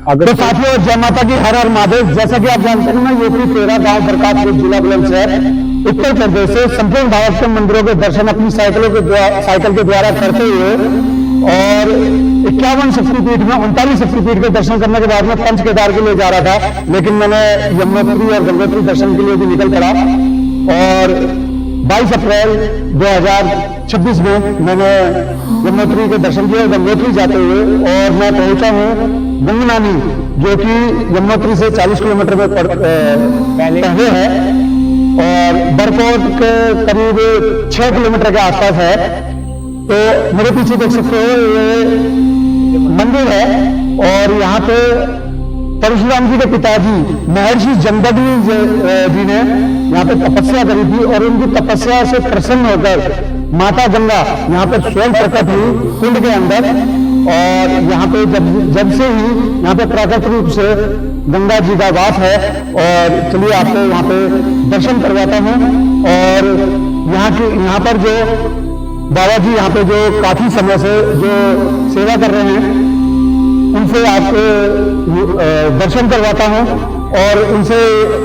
तो साथियों, जय माता की, हर हर महादेव। जैसा कि आप जानते हैं ना, यूपी 13 गांव बरकातपुर जिला बुलंदशहर उत्तर प्रदेश से संपूर्ण भारत के मंदिरों के दर्शन अपनी साइकिल के द्वारा करते हुए और 51 शक्तिपीठ में 39 शक्तिपीठ के दर्शन करने के बाद में पंच केदार के लिए जा रहा था, लेकिन मैंने यमुनोत्री और गंगोत्री दर्शन के लिए भी निकल पड़ा और 22 अप्रैल 2026 में मैंने यमुनोत्री के दर्शन किए गंगोत्री जाते हुए, और मैं पहुंचा हूँ गंगनानी, जो कि यमुनोत्री से 40 किलोमीटर में पहले है और बरकोट के करीब 6 किलोमीटर के आसपास है। तो मेरे पीछे देख सकते हो ये मंदिर है और यहाँ पे परशुराम जी के पिताजी महर्षि जमदग्नि जी ने यहाँ पे तपस्या करी थी और उनकी तपस्या से प्रसन्न होकर माता गंगा यहाँ पे स्वयं प्रकट हुई कुंड के अंदर, और यहाँ पे जब से ही यहाँ पे प्राकृतिक रूप से गंगा जी का वास है। और चलिए आपको यहाँ पे दर्शन करवाता हूँ। और यहाँ पर जो बाबा जी यहाँ पे जो काफी समय से जो सेवा कर रहे हैं, उनसे आपको दर्शन करवाता हूँ और उनसे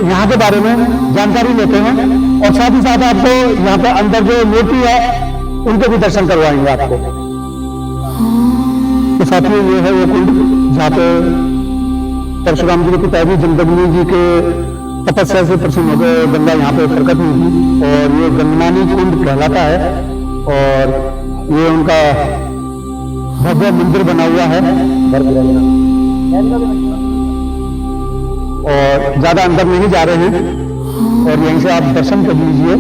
यहाँ के बारे में जानकारी लेते हैं, और साथ ही साथ आपको यहाँ पे अंदर जो मूर्ति है उनके भी दर्शन करवाएंगे आपको। तो साथियों, ये है वो कुंड जहाँ पे परशुराम जी के पिताजी जमदग्नि जी के तपस्या से प्रसन्न होकर गंगा यहाँ पे प्रकट हुई थी, और ये गंगनानी कुंड कहलाता है। और ये उनका भव्य मंदिर बना हुआ है और ज्यादा अंदर नहीं जा रहे हैं, और यहीं से आप दर्शन कर लीजिए।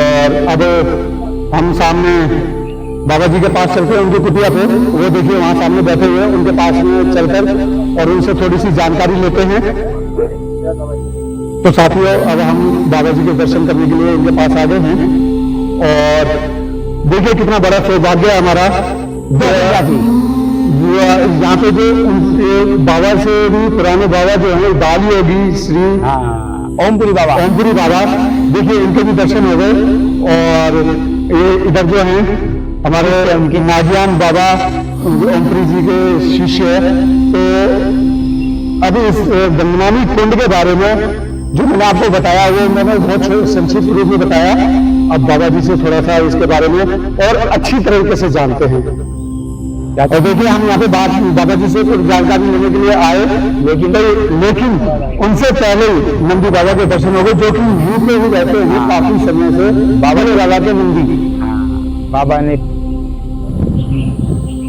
और अब हम सामने बाबा जी के पास चलते हैं, उनकी कुटिया पे, वो देखिए वहां सामने बैठे हुए हैं, उनके पास में चलकर और उनसे थोड़ी सी जानकारी लेते हैं। तो साथियों, अब हम बाबा जी के दर्शन करने के लिए उनके पास आ गए हैं, और देखिए कितना बड़ा सौभाग्य हमारा। यहाँ पे जो उनके बाबा से भी पुराने बाबा जो है बाल योगी श्री ओमपुरी बाबा, देखिए उनके भी दर्शन हो गए। और ये इधर जो है हमारे उनके नाजियान बाबा ओमपुरी जी के शिष्य है। तो अभी इस गंगनानी कुंड के बारे में जो मैंने आपको बताया वो मैंने बहुत संक्षिप्त रूप में बताया। अब बाबा जी से थोड़ा सा इसके बारे में और अच्छी तरीके से जानते हैं। और देखिए हम यहाँ पे बाबा जी से कुछ जानकारी लेने के लिए आए, लेकिन उनसे पहले ही नंदी बाबा के दर्शन हो गए, जो कि यूपी में रहते हैं काफी समय से। बाबा के नंदी बाबा ने,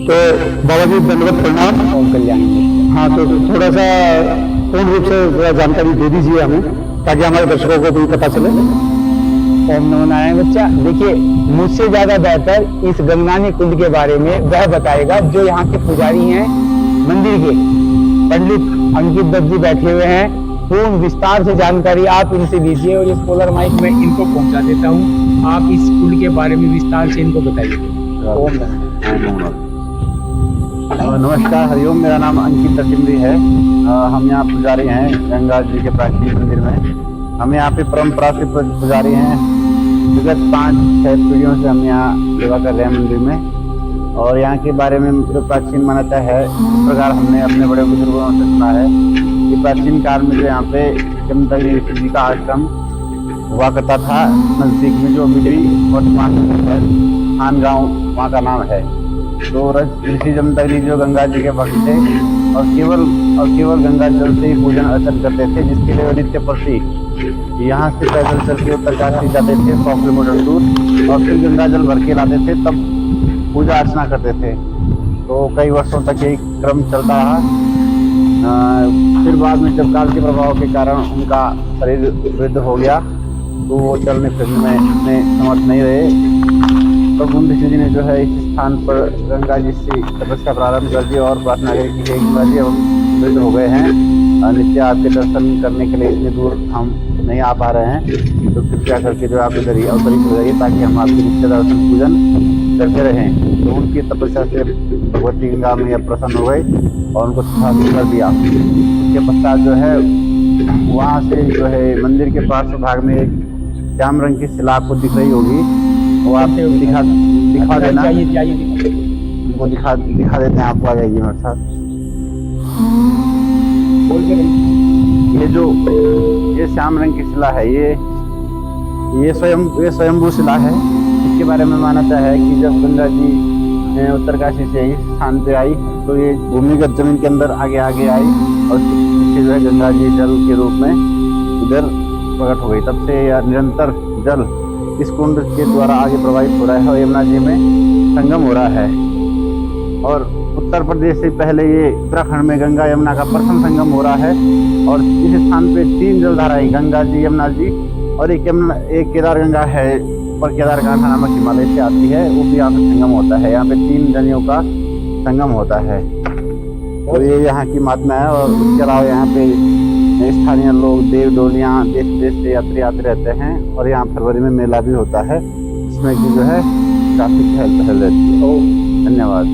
तो बाबा जी दंडवत प्रणाम और कल्याण। हाँ, तो थोड़ा सा पूर्ण रूप से थोड़ा जानकारी दे दीजिए हमें, ताकि हमारे दर्शकों को भी पता चले। ओम नमो नारायण। बच्चा, देखिए मुझसे ज्यादा बेहतर इस गंगनानी कुंड के बारे में वह बताएगा जो यहाँ के पुजारी हैं मंदिर के, पंडित अंकित दत्त जी बैठे हुए हैं। पूर्ण विस्तार से जानकारी आप इनसे लीजिए, और इस पोलर माइक में इनको पहुंचा देता हूँ। आप इस कुंड के बारे में विस्तार से इनको बताइए। नमस्कार, हरिओम। मेरा नाम अंकित दत्त जी है। हम यहाँ पुजारी हैं गंगा जी के प्राचीन मंदिर में। हम यहाँ पे परंपरा से पुजारी हैं। विगत 5-6 पीढ़ियों से हम यहाँ सेवा कर रहे हैं मंदिर में, और यहाँ के बारे में जो प्राचीन मान्यता है, इस प्रकार हमने अपने बड़े बुजुर्गों से सुना है कि प्राचीन काल में जो यहाँ पे जमदग्नि ऋषि जी का आश्रम हुआ करता था। नजदीक में जो बिजली वर्तमान खान गाँव वहाँ का नाम है। तो ऋषि जमदग्नि जो गंगा जी के भक्त थे और केवल गंगा जल से ही पूजन अर्चन करते थे, जिसके लिए नित्य प्रति यहाँ से पैदल चल के उत्तरकाशी जाते थे 100 किलोमीटर दूर, और फिर गंगा जल भर के लाते थे, तब पूजा अर्चना करते थे। तो कई वर्षों तक यही क्रम चलता रहा। फिर बाद में जब काल के प्रभाव के कारण उनका शरीर वृद्ध हो गया, तो वो चलने फिरने में इतने समर्थ नहीं रहे। तो उन ऋषि जी ने जो है इस स्थान पर गंगा जी से तपस्या प्रारंभ कर दी और प्रार्थना करी कि गंगा जी हम वृद्ध हो गए हैं, नित्य आपके दर्शन करने के लिए इतनी दूर हम नहीं आ पा रहे हैं, तो कृपया करके जो आप इधर ही अवतरित हो जाइए, ताकि हम आपके नित्य दर्शन पूजन करते रहें। तो उनकी तपस्या से भगवती गंगा मैया प्रसन्न हो गई और उनको स्थापित कर दिया। उसके पश्चात जो है वहाँ से जो है मंदिर के पार्श्व भाग में एक श्याम रंग की शिला आपको दिख रही होगी, वो आप दिखा देना, वो दिखा देते हैं आपको। आ जाइए हमारे साथ। श्याम रंग की शिला है। ये स्वयंभू शिला है। इसके बारे में मान्यता है कि जब गंगा जी उत्तरकाशी से इस स्थान पे आई तो ये भूमिगत जमीन के अंदर आगे आगे आई और पीछे जो है गंगा जी जल के रूप में इधर प्रकट हो गई। तब से यह निरंतर जल इस कुंड के द्वारा आगे प्रवाहित हो रहा है और यमुना जी में संगम हो रहा है। और उत्तर प्रदेश से पहले ये उत्तराखंड में गंगा यमुना का प्रथम संगम हो रहा है। और इस स्थान पे 3 जलधाराएं, गंगा जी, यमुना जी और एक केदार गंगा है, पर केदारकांठा नामक हिमालय से आती है, वो भी यहाँ पे संगम होता है। यहाँ पे 3 नदियों का संगम होता है और ये यहाँ की महात्मा है। और इसके अलावा यहाँ पे स्थानीय लोग, देव डोलियाँ, देश विदेश से यात्री आते रहते हैं और यहाँ फरवरी में मेला भी होता है, इसमें कि जो है काफी चहल पहल रहती है। धन्यवाद।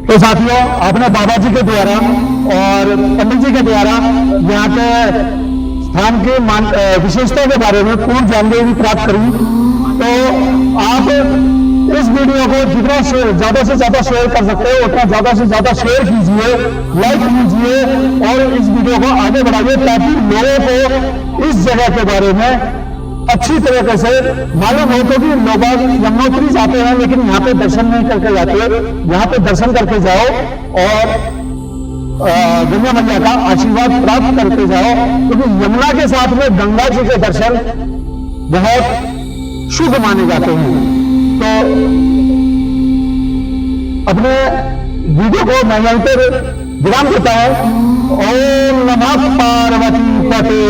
तो साथियों, आपने बाबा जी के द्वारा और पंडित जी के द्वारा यहाँ के स्थान के विशेषता के बारे में पूर्ण जानकारी प्राप्त करी। तो आप इस वीडियो को जितना ज्यादा से ज्यादा शेयर कर सकते हो उतना ज्यादा से ज्यादा शेयर कीजिए, लाइक कीजिए और इस वीडियो को आगे बढ़ाइए ताकि लोगों को इस जगह के बारे में अच्छी तरीके से मालूम हो। क्योंकि लोग यमुनोत्री जाते हैं लेकिन यहाँ पे दर्शन नहीं करके जाते। यहाँ पे दर्शन करके जाओ और गंगा मैया का आशीर्वाद प्राप्त करके जाओ, क्योंकि यमुना के साथ में गंगा जी के दर्शन बहुत शुभ माने जाते हैं। तो अपने वीडियो को मैं यहीं पर विराम देता हूं। ओम नमः पार्वती पते,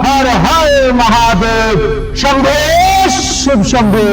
हर हर महादेव, शंभो शिव शंभो।